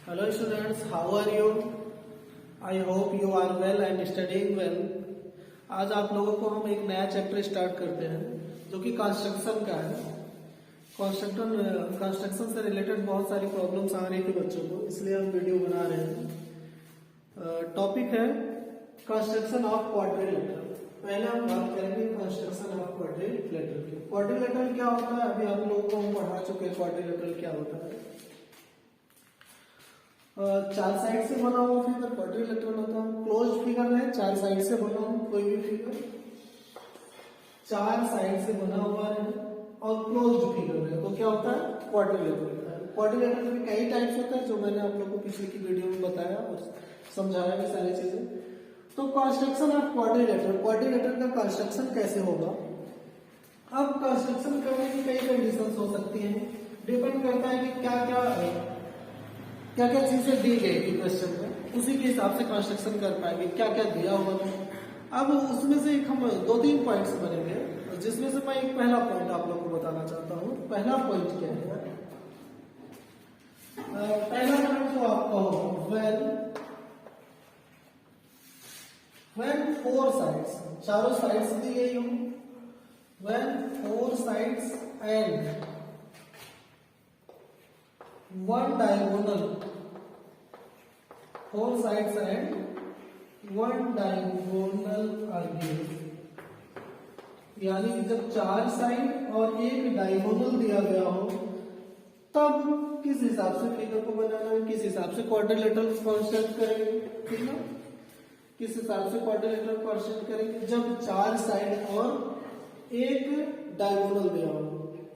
Hello students, how are you? I hope you are well and studying well. आज आप लोगों को हम एक नया चैप्टर स्टार्ट करते हैं जो कि कंस्ट्रक्शन का है। कंस्ट्रक्शन से रिलेटेड बहुत सारी प्रॉब्लम्स आ रही थी बच्चों को, इसलिए हम वीडियो बना रहे हैं। टॉपिक है कंस्ट्रक्शन ऑफ क्वाड्रिलेटरल। पहले हम बात करेंगे कंस्ट्रक्शन ऑफ क्वाड्रिलेटरल की। क्वाड्रिलेटरल क्या होता है, अभी आप लोगों को हम पढ़ा चुके हैं क्वाड्रिलेटरल क्या होता है। चार साइड से बना हुआ फिगर क्वाड्रिलेटरल होता है। क्लोज फिगर है, चार साइड से बना हुआ कोई भी फिगर चार साइड से बना हुआ है और क्लोज फिगर है तो क्या होता है, क्वाड्रिलेटरल। क्वाड्रिलेटरल में कई टाइप्स होते हैं जो मैंने आप लोगों को पिछले की वीडियो में बताया और समझाया भी सारी चीजें। तो कंस्ट्रक्शन ऑफ क्वाड्रिलेटरल, क्वाड्रिलेटरल का कंस्ट्रक्शन कैसे होगा। अब कंस्ट्रक्शन करने की कई कंडीशंस हो सकती हैं, डिपेंड करता है कि क्या क्या चीजें दी गई थी क्वेश्चन में, उसी के हिसाब से कंस्ट्रक्शन कर पाएंगे क्या क्या दिया हुआ था। अब उसमें से एक हम दो तीन पॉइंट्स बनेंगे, जिसमें से मैं एक पहला पॉइंट आप लोग को बताना चाहता हूँ। पहला पॉइंट क्या है, पहला पॉइंट जो आपका हो when फोर साइड्स, चारों साइड्स दी गई हो, when four sides and one diagonal, four sides and one diagonal are given. यानी कि जब चार साइड और एक डायगोनल दिया गया हो तब किस हिसाब से फिगर को बनाना है, किस हिसाब से क्वाड्रिलेटरल कंस्ट्रक्ट करेंगे, ठीक है। किस हिसाब से क्वाड्रिलेटरल कंस्ट्रक्ट करेंगे, जब चार साइड और एक डायगोनल दिया हो।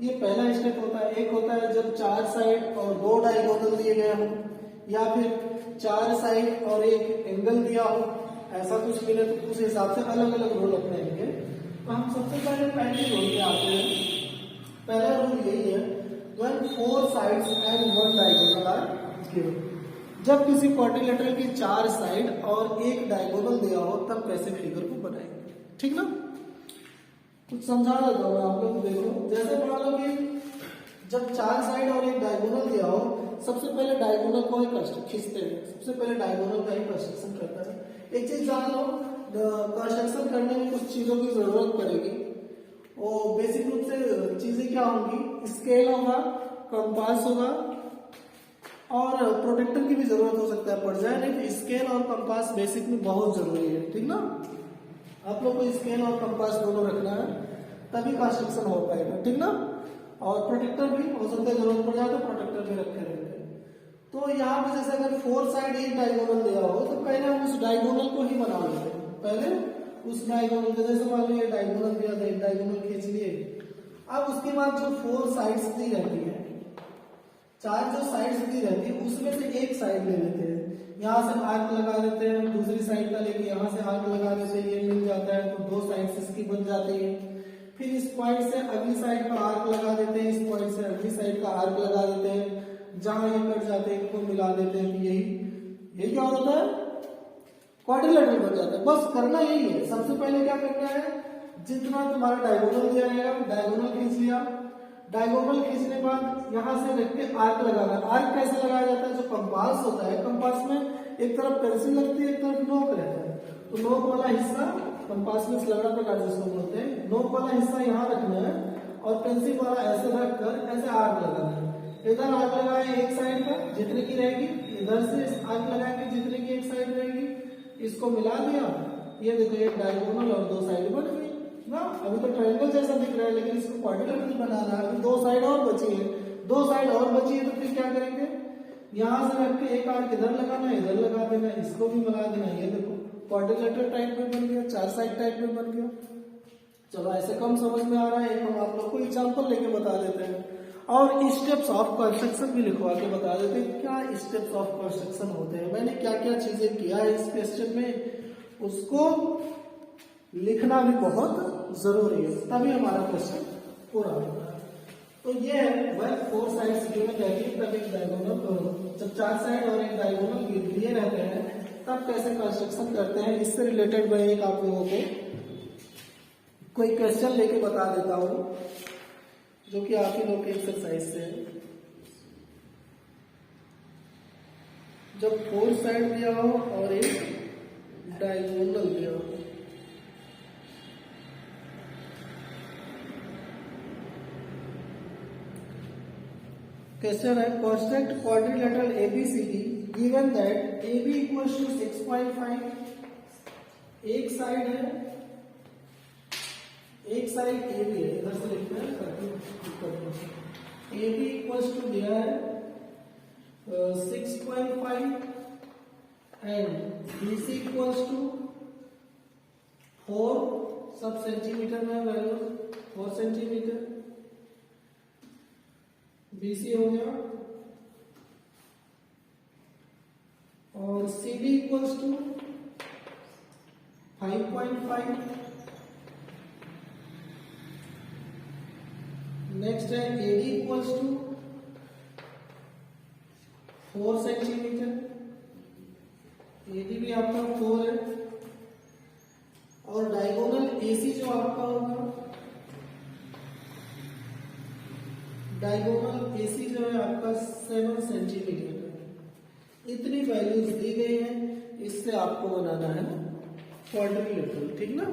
ये पहला स्टेप होता है। एक होता है जब चार साइड और दो डायगोनल दिए गए हो, या फिर चार साइड और एक एंगल दिया हो, ऐसा कुछ मिले तो उस हिसाब से अलग अलग रोल अपनाएंगे। तो हम सबसे पहले रोल पे आते हैं। पहला रूल यही है, when four sides and one diagonal are given. जब किसी क्वाड्रिलेटरल की चार साइड और एक डायगोनल दिया हो तब कैसे फिगर को बनाएंगे, ठीक ना। कुछ समझा देता हूँ आप लोग, देखो। जैसे मान लो कि जब चार साइड और एक डायगोनल दिया हो, सबसे पहले डायगोनल को ही खींचते हैं, सबसे पहले डायगोनल का ही कंस्ट्रक्शन करता है। एक चीज जान लो, कंस्ट्रक्शन करने में कुछ चीजों की जरूरत पड़ेगी। और बेसिक रूप से चीजें क्या होंगी, स्केल होगा, कंपास होगा और प्रोटेक्टर की भी जरूरत हो सकता है पड़ जाए, लेकिन स्केल और कंपास बेसिक में बहुत जरूरी है, ठीक ना। आप लोग को स्केल और कंपास दोनों रखना है तभी कंस्ट्रक्शन हो पाएगा, ठीक ना। और प्रोटेक्टर भी हो सकता है, जरूरत पड़ जाए तो प्रोटेक्टर भी रखे रहते हैं। तो यहाँ पे जैसे अगर फोर साइड एक डायगोनल दिया हो तो पहले हम उस डायगोनल को ही बना लेते हैं। पहले उस डायगोनल को, जैसे मान लो ये डायगोनल दिया था, एक डायगोनल खींच लिए। अब उसके बाद जो फोर साइड्स दी रहती है, चार जो साइड्स दी रहती है उसमें से एक साइड ले लेते हैं, यहाँ से आर्क लगा देते हैं, दूसरी साइड का लेके यहाँ से आर्क लगा देते हैं, ये मिल जाता है तो दो साइड इसकी बन जाती है। फिर इस पॉइंट से अगली साइड का आर्क लगा देते हैं, इस पॉइंट से अगली साइड का आर्क लगा देते हैं, जहां ये कट जाते हैं इनको मिला देते हैं। यही क्या होता है, क्वाड्रिलेटरल बन जाता है। बस करना यही है। सबसे पहले क्या करना है, जितना तुम्हारा डायगोनल दिया रहेगा डायगोनल खींच लिया। डायगोनल खींचने के बाद यहाँ से रख के आर्क लगाना। आर्क कैसे लगाया जाता है, जो कंपास होता है, कंपास में एक तरफ पेंसिल लगती है, एक तरफ नोक रहता है। तो नोक वाला हिस्सा कंपास में स्लगड़ा प्रकार जिसको बोलते हैं, नोक वाला हिस्सा यहाँ रखना है और पेंसिल वाला ऐसे रखकर ऐसे आर्क लगाना है। इधर आर्क लगाए एक साइड का जितने की रहेगी, इधर से आर्क लगाएंगे जितने की एक साइड रहेगी, इसको मिला दिया। ये देखो एक डायगोनल और दो साइड बन गई ना। अभी तो ट्रायंगल जैसा दिख रहा है लेकिन इसको क्वाड्रिलेटरल बनाना है। अभी दो साइड और बची है, दो साइड और बची है तो फिर क्या करेंगे, यहां से रख के एक आर्क इधर लगाना, इधर लगा देना, इसको भी मिला देना। ये देखो क्वाड्रिलेटरल टाइप में बन गया, चार साइड टाइप में बन गया। चलो ऐसे कम समझ में आ रहा है, हम आप लोग को एग्जाम्पल लेके बता देते हैं और स्टेप्स ऑफ कंस्ट्रक्शन भी लिखवा के बता देते हैं क्या स्टेप्स ऑफ कंस्ट्रक्शन होते हैं। मैंने क्या क्या चीजें किया है इस क्वेश्चन में, उसको लिखना भी बहुत जरूरी है, तभी हमारा क्वेश्चन पूरा होता है। तो ये है वह फोर साइड्स गिवन रहती है तब एक डायगोनल, जब चार साइड और एक डायगोनल दिए रहते हैं तब कैसे कंस्ट्रक्शन करते हैं। इससे रिलेटेड मैं एक आप लोगों को कोई क्वेश्चन लेके बता देता हूँ जो कि आप ही लोग के एक्सरसाइज से है। जब 4 साइड दिया हो और एक डायगोनल दिया हो। क्वेश्चन है construct quadrilateral ABCD given that AB equals to 6.5। एक साइड है, एक साइड AB है, इधर से लिखते हैं AB इक्वल्स टू दिया है 6.5 एंड BC इक्वल्स टू 4, सब सेंटीमीटर में वैल्यू 4 सेंटीमीटर। BC हो गया और CD इक्वल्स टू 5.5। नेक्स्ट है AD equals to 4 centimetre. AD भी आपका 4 है और डायगोनल AC जो आपका होगा, डायगोनल AC जो है आपका 7 सेंटीमीटर। इतनी वैल्यूज दी गई है, इससे आपको बनाना है क्वाड्रिलेटरल, ठीक ना।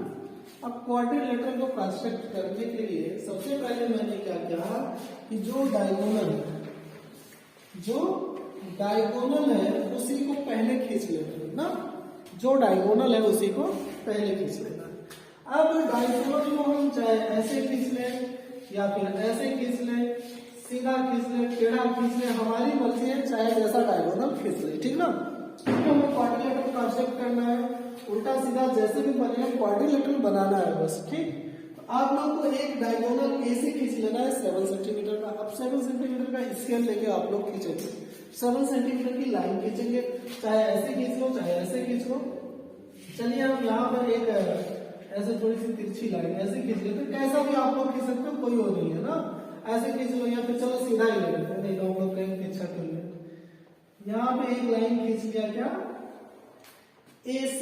अब क्वाड्रिलेटरल को कंस्ट्रक्ट करने के लिए सबसे पहले मैंने क्या किया कि जो डायगोनल है उसी को पहले खींच लेना है ना, जो डायगोनल है उसी को पहले खींच लेना है। अब डायगोनल को हम चाहे ऐसे खींच लें या फिर ऐसे खींच लें, सीधा खींच ले, टेढ़ा खींच ले, हमारी मर्जी है, चाहे जैसा डायगोनल खींच ले, ठीक ना। तो हमें क्वाड्रिलेटरल कंस्ट्रक्ट करना है, उल्टा सीधा जैसे भी बने क्वाड्रिलेटरल बनाना है बस, ठीक। तो आप लोग को एक डायगोनल AC खींच लेना है 7 सेंटीमीटर का। अब 7 सेंटीमीटर का स्केल लेके आप लोग खींचेंगे, 7 सेंटीमीटर की लाइन खींचेंगे, चाहे ऐसे खींच लो चाहे ऐसे खींच लो। चलिए हम यहाँ पर एक ऐसे थोड़ी सी तिरछी लाइन ऐसे खींच लेते, कैसा भी आप लोग खींच सकते हो, कोई वो नहीं है ना। ऐसे खींच लो या फिर चलो सीधा ही ले लेते हैं, नहीं तो हम लोग कहीं अच्छा कर ले। यहाँ पे एक लाइन खींच लिया, क्या AC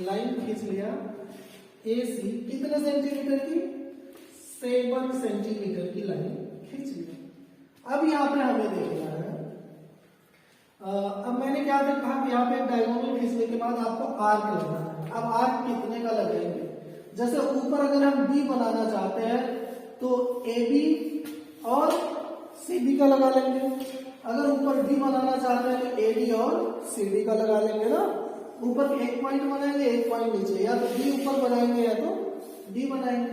लाइन खींच लिया, AC कितने सेंटीमीटर की, 7 सेंटीमीटर की लाइन खींच लिया। अब यहाँ पे हमें देखना है, अब मैंने क्या कहा कि यहाँ पे डायगोनल खींचने के बाद आपको आर्क लगना है। अब आर्क कितने का लगाएंगे, जैसे ऊपर अगर हम B बनाना चाहते हैं तो AB और CD का लगा लेंगे, अगर ऊपर D बनाना चाहते हैं तो AD और CD का लगा लेंगे ना। ऊपर एक पॉइंट बनाएंगे, एक पॉइंट नीचे, या तो D ऊपर बनाएंगे या तो D बनाएंगे।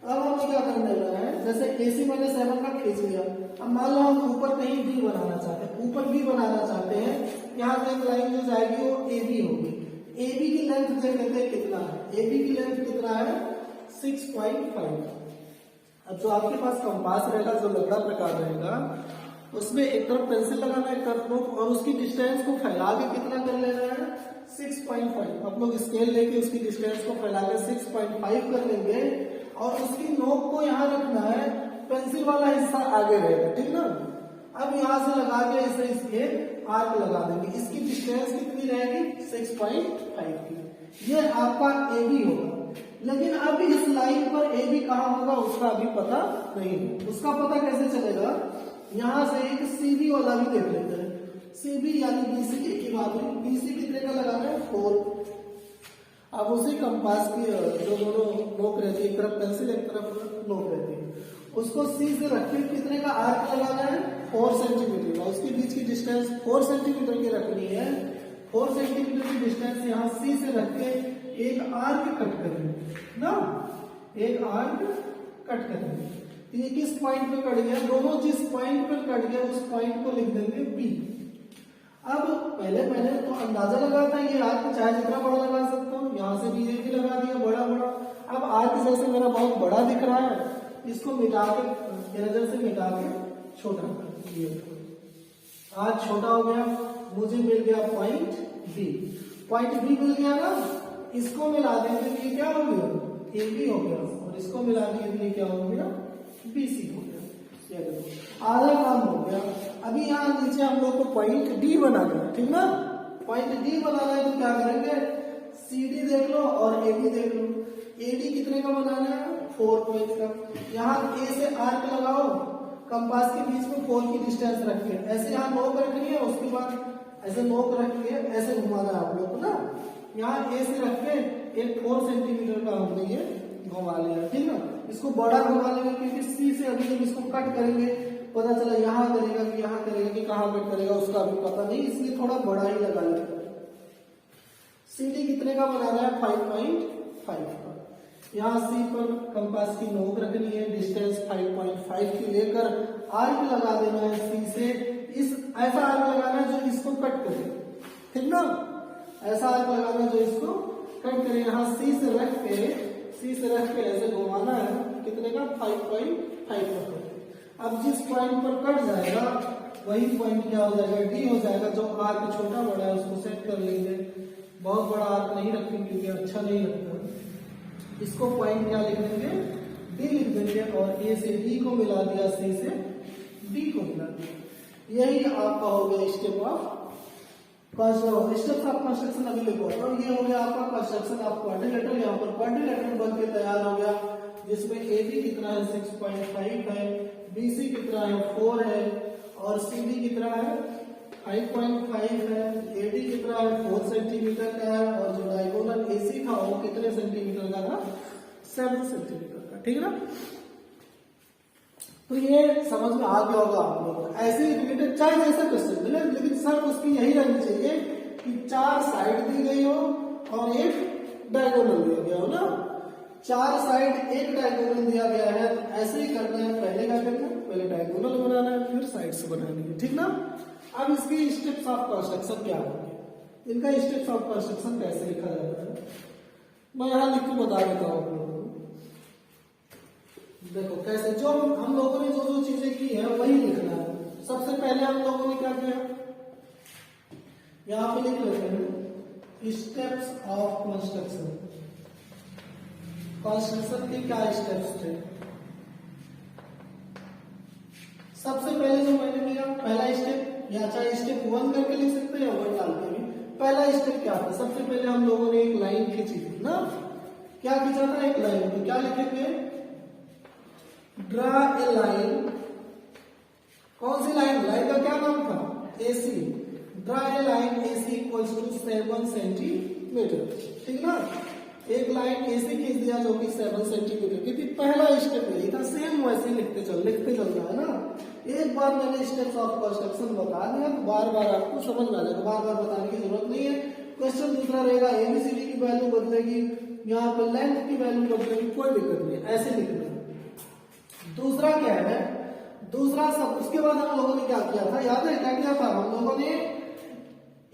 अब हमें क्या करने लगा है, जैसे AC मैंने 7 का खींच लिया, अब मान लो हम ऊपर कहीं B बनाना चाहते हैं, ऊपर B बनाना चाहते हैं, यहाँ से एक लाइन जो जाएगी वो AB होगी। AB की लेंथ जो कहते हैं कितना है, AB की लेंथ कितना है 6.5। अब जो आपके पास कंपास रहेगा, जो लकड़ा प्रकार रहेगा, उसमें एक तरफ पेंसिल लगाना है कर्व और उसकी डिस्टेंस को फैला के कितना कर लेना है 6.5। आप लोग स्केल लेके उसकी डिस्टेंस को फैला के 6.5 कर लेंगे और उसकी नोक को यहाँ रखना है, पेंसिल वाला हिस्सा आगे रहेगा, ठीक ना। अब यहाँ से लगा के इसे इसके आर्क लगा देंगे, इसकी डिस्टेंस कितनी रहेगी 6.5 की। ये आपका AB होगा, लेकिन अब इस लाइन पर AB कहाँ होगा उसका अभी पता नहीं है। उसका पता कैसे चलेगा, यहाँ से एक CB वाला भी देख लेते हैं, CB यानी BC की बात है। BC कितने का लगाना है 4। अब उसी कंपास की जो दोनों नोक रहती है, एक तरफ पेंसिल एक तरफ नोक रहती है, उसको C से रख के कितने का आर्क लगाना है 4 सेंटीमीटर का। उसके बीच की डिस्टेंस 4 सेंटीमीटर की रखनी है। 4 सेंटीमीटर की डिस्टेंस यहाँ C से रख के एक आर्क कट करेंगे ना, एक आर्क कट करेंगे। ये किस पॉइंट पे कट गया, दोनों जिस पॉइंट पे कट गया उस पॉइंट को लिख देंगे B। अब पहले तो अंदाजा लगाता है, ये आर्क चाहे जितना बड़ा लगा सकता हूँ, यहाँ से भी एक भी लगा दिया बड़ा बड़ा। अब आर्क जैसे मेरा बहुत बड़ा दिख रहा है, इसको मिटा के इरेजर से मिटा के छोटा कर दिया, आर्क छोटा हो गया, मुझे मिल गया पॉइंट B। पॉइंट B मिल गया ना, इसको मिला देंगे तो ये क्या हो गया AB हो गया, और इसको मिला देंगे तो ये क्या हो गया BC हो गया। आधा काम हो गया। अभी यहाँ नीचे हम लोग को पॉइंट D बनाना है, ठीक ना। पॉइंट D बनाना है तो क्या करेंगे, CD देख लो और AB देख लो। AD कितने का बनाना है 4 पॉइंट का। यहाँ A से आर्क लगाओ, कंपास के बीच में 4 की डिस्टेंस रख के, ऐसे यहाँ नोक रखनी है, उसके बाद ऐसे नोक रख के ऐसे घुमाना है आप लोग को ना, यहाँ ए से रख के एक 4 सेंटीमीटर का हमने ये घुमा लिया, ठीक ना। इसको बड़ा घुमा लेंगे क्योंकि सी से अभी जब इसको कट करेंगे पता चला यहाँ करेगा कि यहाँ करेगा कि कहाँ कट करेगा उसका भी पता नहीं, इसलिए थोड़ा बड़ा ही लगा लेते हैं। CD कितने का बना रहा है 5.5 का। यहाँ सी पर कंपास की नोक रखनी है, डिस्टेंस 5.5 की लेकर आर्क लगा देना है सी से, इस ऐसा आर्क लगाना है जो इसको कट करे, ठीक ना, ऐसा आर्क लगाना जो इसको कट करे। यहाँ सी से रख के ऐसे घुमाना है, कितने का 5.5 का। अब जिस पॉइंट पर कट जाएगा वही पॉइंट क्या हो जाएगा डी हो जाएगा। जो आर्क छोटा बड़ा है उसको सेट कर लेंगे, बहुत बड़ा आर्क नहीं रखेंगे क्योंकि अच्छा नहीं लगता। इसको पॉइंट क्या लिख देंगे डी लिख देंगे, और ए से डी को मिला दिया, सी से डी को मिला दिया। यही आपका हो गया स्टेप ऑफ कंस्ट्रक्शन। अभी लिखो, तो ये हो गया आपका कंस्ट्रक्शन ऑफ क्वाड्रिलेटरल। यहाँ पर क्वाड्रिलेटरल बन के तैयार हो गया, जिसमें ए बी कितना है 6.5 है, बी सी कितना है 4 है, और सी डी कितना है 5.5 है, ए डी कितना है 4 सेंटीमीटर का है, और जो डायगोनल ए सी था वो कितने सेंटीमीटर का था 7 सेंटीमीटर का, ठीक ना। तो ये समझ में आ गया होगा आप लोगों को। ऐसे रिलेटेड चाहे जैसा क्वेश्चन मिले, लेकिन सर उसकी यही रहनी चाहिए कि 4 साइड दी गई हो और एक डायगोनल दिया गया हो ना। 4 साइड एक डायगोनल दिया गया है तो ऐसे ही करना है। पहले क्या करना है, पहले डायगोनल बनाना है, फिर साइड से बनानी है, ठीक ना। अब इसकी स्टेप्स ऑफ कंस्ट्रक्शन क्या होंगे, इनका स्टेप्स ऑफ कंस्ट्रक्शन कैसे लिखा जाता है, मैं यहाँ लिख के बता देता हूँ आप लोगों को। देखो कैसे, जो हम लोगों ने जो चीजें की है वही लिखना है। सबसे पहले हम लोगों ने क्या किया, यहाँ पे लिख लेते हैं स्टेप्स ऑफ कंस्ट्रक्शन। कंस्ट्रक्शन के क्या स्टेप्स थे। सबसे पहले जो मैंने किया पहला स्टेप, या चाहे स्टेप 1 करके लिख सकते हैं या 1 डाल के भी। पहला स्टेप क्या था, सबसे पहले हम लोगों ने एक लाइन खींची थी ना। क्या खींचा था, एक लाइन। तो क्या लिखेंगे, ड्रा ए लाइन। कौन सी लाइन, लाइन का क्या नाम था AC। Draw a line AC equals to 7 centimetre, ठीक ना। एक लाइन AC खींच दिया जो कि 7 सेंटीमीटर की थी। पहला स्टेप यही था, सेम वैसे लिखते चलना है ना। एक बार मैंने स्टेप्स ऑफ कंस्ट्रक्शन बता दिया तो बार बार आपको समझ में आ जाएगा, बार बार बताने की जरूरत नहीं है। क्वेश्चन दूसरा रहेगा, ABCD की वैल्यू बदलेगी, यहाँ पे लेंथ की वैल्यू बदलेगी, कोई दिक्कत नहीं, ऐसे लिखना है। दूसरा क्या है, दूसरा सब उसके बाद हम लोगों ने क्या किया था, याद है क्या किया था, हम लोगों ने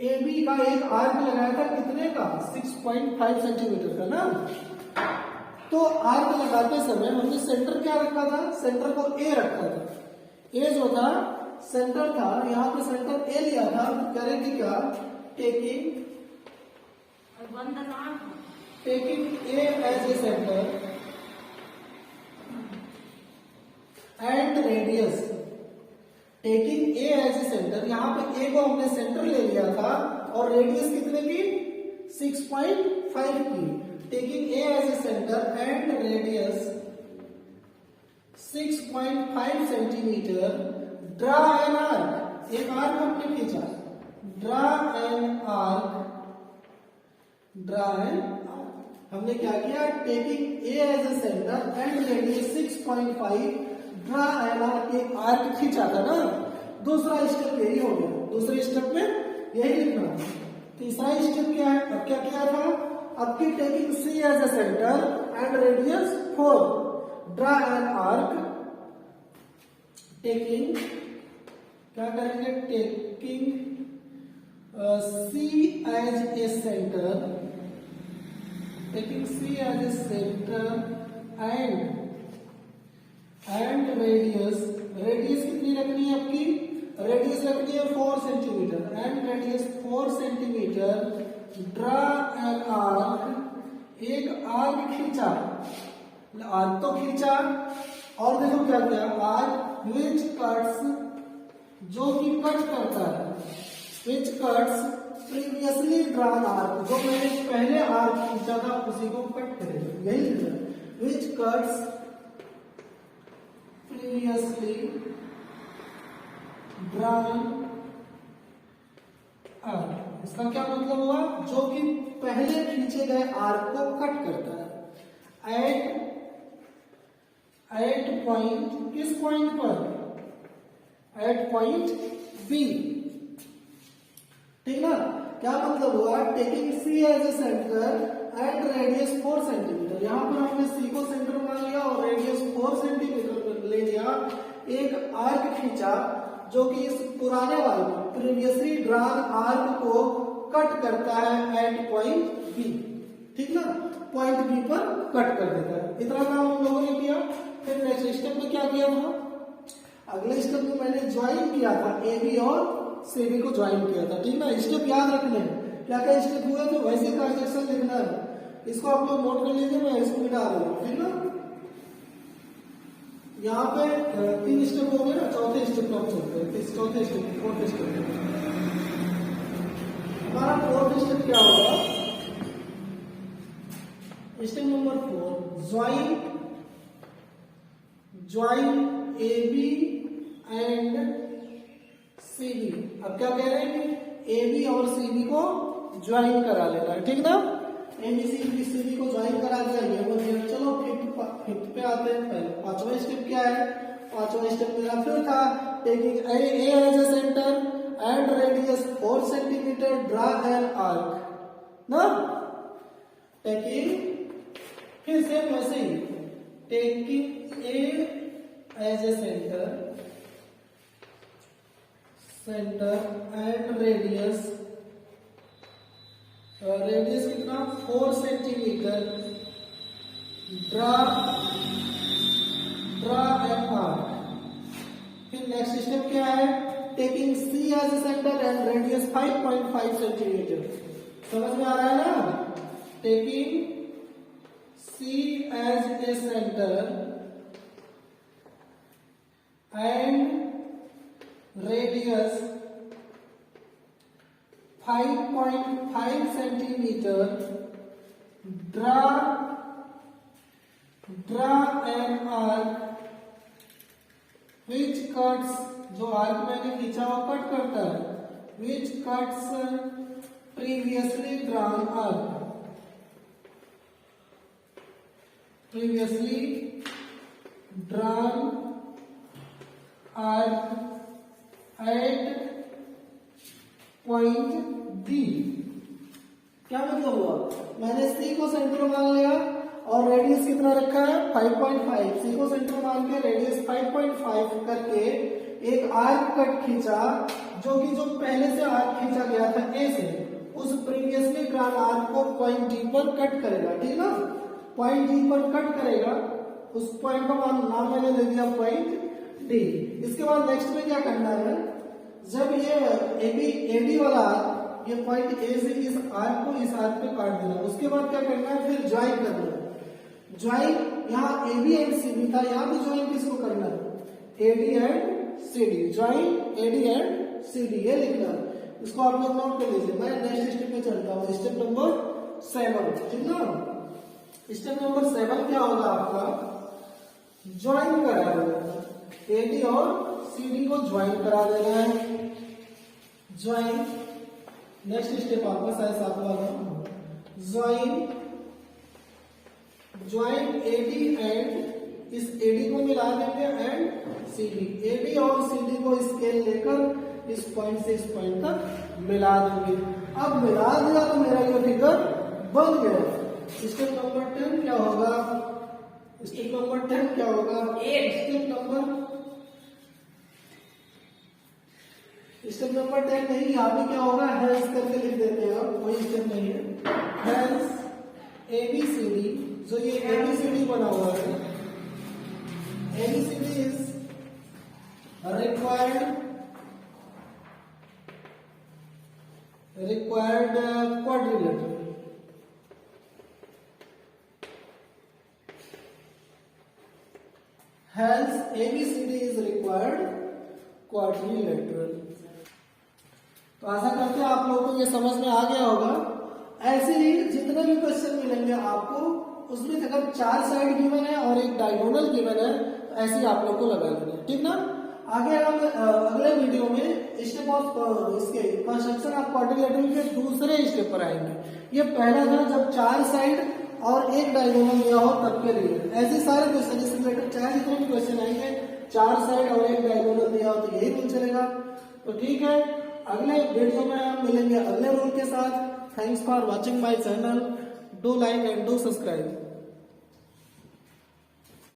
AB का एक आर्क लगाया था, कितने का 6.5 सेंटीमीटर का ना। तो आर्क लगाते समय हमने सेंटर क्या रखा था, सेंटर को A रखा था। A जो था सेंटर था, यहाँ पे सेंटर A लिया था। करेंगे क्या, taking A as a centre and radius. Taking A as a centre, यहाँ पे A को हमने सेंटर ले लिया था और रेडियस कितने की 6.5 की। Taking A as a centre and radius 6.5 centimetre. Draw an arc, एक आर्क हमने खींचा, ड्रा एन आर्क। हमने क्या किया, taking A as a centre and radius 6.5, draw an arc, एक आर्क खींचा था ना। दूसरा स्टेप यही हो गया, दूसरे स्टेप में यही लिखना। तीसरा स्टेप क्या है, अब क्या किया था, अब की taking C as a centre and radius 4, draw an arc. Taking क्या करेंगे, taking C as a centre, taking C as a centre and radius कितनी रखनी है आपकी, रेडियस रखनी है 4 centimetre and radius 4 centimetre. Draw an arc, एक arc खींचा, आर्क तो खींचा और देखो क्या किया, आर्क विच कट्स, जो कि कट करता है, विच कट्स प्रीवियसली ड्रॉन आर्क, जो मैंने पहले आर्क खींचा था उसी को कट करेगा, यही विच कट्स previously drawn आर्क। इसका क्या मतलब हुआ, जो कि पहले खींचे गए आर्क को कट करता है एट पॉइंट, किस पॉइंट पर, एट पॉइंट बी। ठीक ना, क्या मतलब हुआ, taking C as a centre and radius 4 centimetre. यहां पर हमने सी को सेंटर मान लिया और रेडियस 4 सेंटीमीटर ले लिया। एक आर्क खींचा जो कि इस पुराने वाले प्रीवियसली ड्रॉन आर्क को कट करता है एट पॉइंट बी। ठीक ना, पॉइंट बी पर कट कर देता है। इतना काम हम लोगों ने किया। फिर नेक्स्ट स्टेप में क्या किया था, अगले स्टेप में मैंने ज्वाइन किया था, ए बी और सी बी को ज्वाइन किया था। ठीक ना, स्टेप याद रखने हैं, क्या क्या स्टेप हुए थे वैसे ट्रांजेक्शन लिखना है। इसको आप लोग नोट कर लीजिए, मैं इसको मिटा रहा हूँ। ठीक ना, यहाँ पे 3 स्टेप हो गए ना, चौथे स्टेप पर चलते हैं। इस चौथे स्टेप, फोर्थ स्टेप, हमारा फोर्थ स्टेप क्या होगा, step number 4, join A B and C B. अब क्या कह रहे हैं कि ए बी और सी बी को ज्वाइन करा लेना है। ठीक ना, ए बी सी बी को ज्वाइन करा दिया, ये हो गया। चलो फिफ्थ पे आते हैं। पहले पांचवा स्टेप क्या है, पांचवा स्टेप मेरा फिर था, taking A as a centre and radius 4 centimetre draw an arc ना, टेकिंग, फिर से वैसे ही, taking A as a centre and radius कितना, 4 सेंटीमीटर, ड्रा एन आर्क। फिर नेक्स्ट स्टेप क्या है, taking C as a centre and radius 5.5 centimetre. समझ में आ रहा है ना, taking C as a centre and radius 5.5 centimetre, draw an arc which cuts, जो आर्क मैंने खींचा वो कट करता है, which cuts previously drawn arc at point B. क्या मतलब हुआ, मैंने सी को सेंटर मान लिया और रेडियस कितना रखा है 5.5, सी को सेंटर मान के रेडियस 5.5 करके एक आर्क कट खींचा, जो पहले से आर्क खींचा गया था ए से, उस प्रीवियसली ड्रॉन आर्क को पॉइंट डी पर कट करेगा। ठीक ना, पॉइंट डी पर कट करेगा, उस पॉइंट का नाम मैंने ले दिया पॉइंट डी। इसके बाद नेक्स्ट में क्या करना है, जब ये एडी वाला ये पॉइंट ए से इस आर्क को इस आर्क पे काट देना, उसके बाद क्या करना है, फिर ज्वाइन करना है। ज्वाइन, यहाँ A B and C B था, यहाँ भी ज्वाइन किसको करना है, A D and C D, join A D and C D, ये लिखना है। इसको आप लोग नोट कर लीजिए। मैं नेक्स्ट स्टेप पे चलता हूँ, स्टेप नंबर 7। ठीक ना, स्टेप नंबर 7 क्या होगा आपका, ज्वाइन करा देना, एडी और सीडी को ज्वाइन करा देना है। ज्वाइन, नेक्स्ट स्टेप आपका शायद साथ वाला, ज्वाइन एडी एंड, इस एडी को मिला देंगे एंड सीडी, एडी और सीडी को स्केल लेकर इस पॉइंट से इस पॉइंट तक मिला देंगे। अब मिला दिया तो मेरा ये फिगर बन गया। स्टेप नंबर 10 क्या होगा, स्टेप नंबर 10 क्या होगा, स्टेप नंबर 10 नहीं, यहाँ पे क्या होगा, हेल्स करके लिख देते हैं, कोई स्टेप नहीं है। हेल्स एबीसीडी, जो ये एबीसीडी बना हुआ है, ABCD is required quadrilateral. Hence ABCD is required quadrilateral. तो आशा करते हैं आप लोगों को ये समझ में आ गया होगा। ऐसे ही जितने भी क्वेश्चन मिलेंगे आपको, उसमें अगर 4 साइड गिवन है और एक डायगोनल गिवन है, तो ऐसे ही आप लोग को लगा लेना, ठीक ना। आगे हम अगले वीडियो में स्टेप ऑफ इसके कंस्ट्रक्शन ऑफ क्वाड्रिलेटरल के दूसरे स्टेप पर आएंगे। ये पहला था जब 4 साइड और एक डायगोनल दिया हो तब के लिए। ऐसे सारे क्वेश्चन इससे रिलेटेड चाहे जितने भी क्वेश्चन आएंगे 4 साइड और एक डायगोनल दिया हो तो यही रूल चलेगा। तो ठीक है, अगले वीडियो में हम मिलेंगे अगले रूल के साथ। Thanks for watching my channel, do like and do subscribe.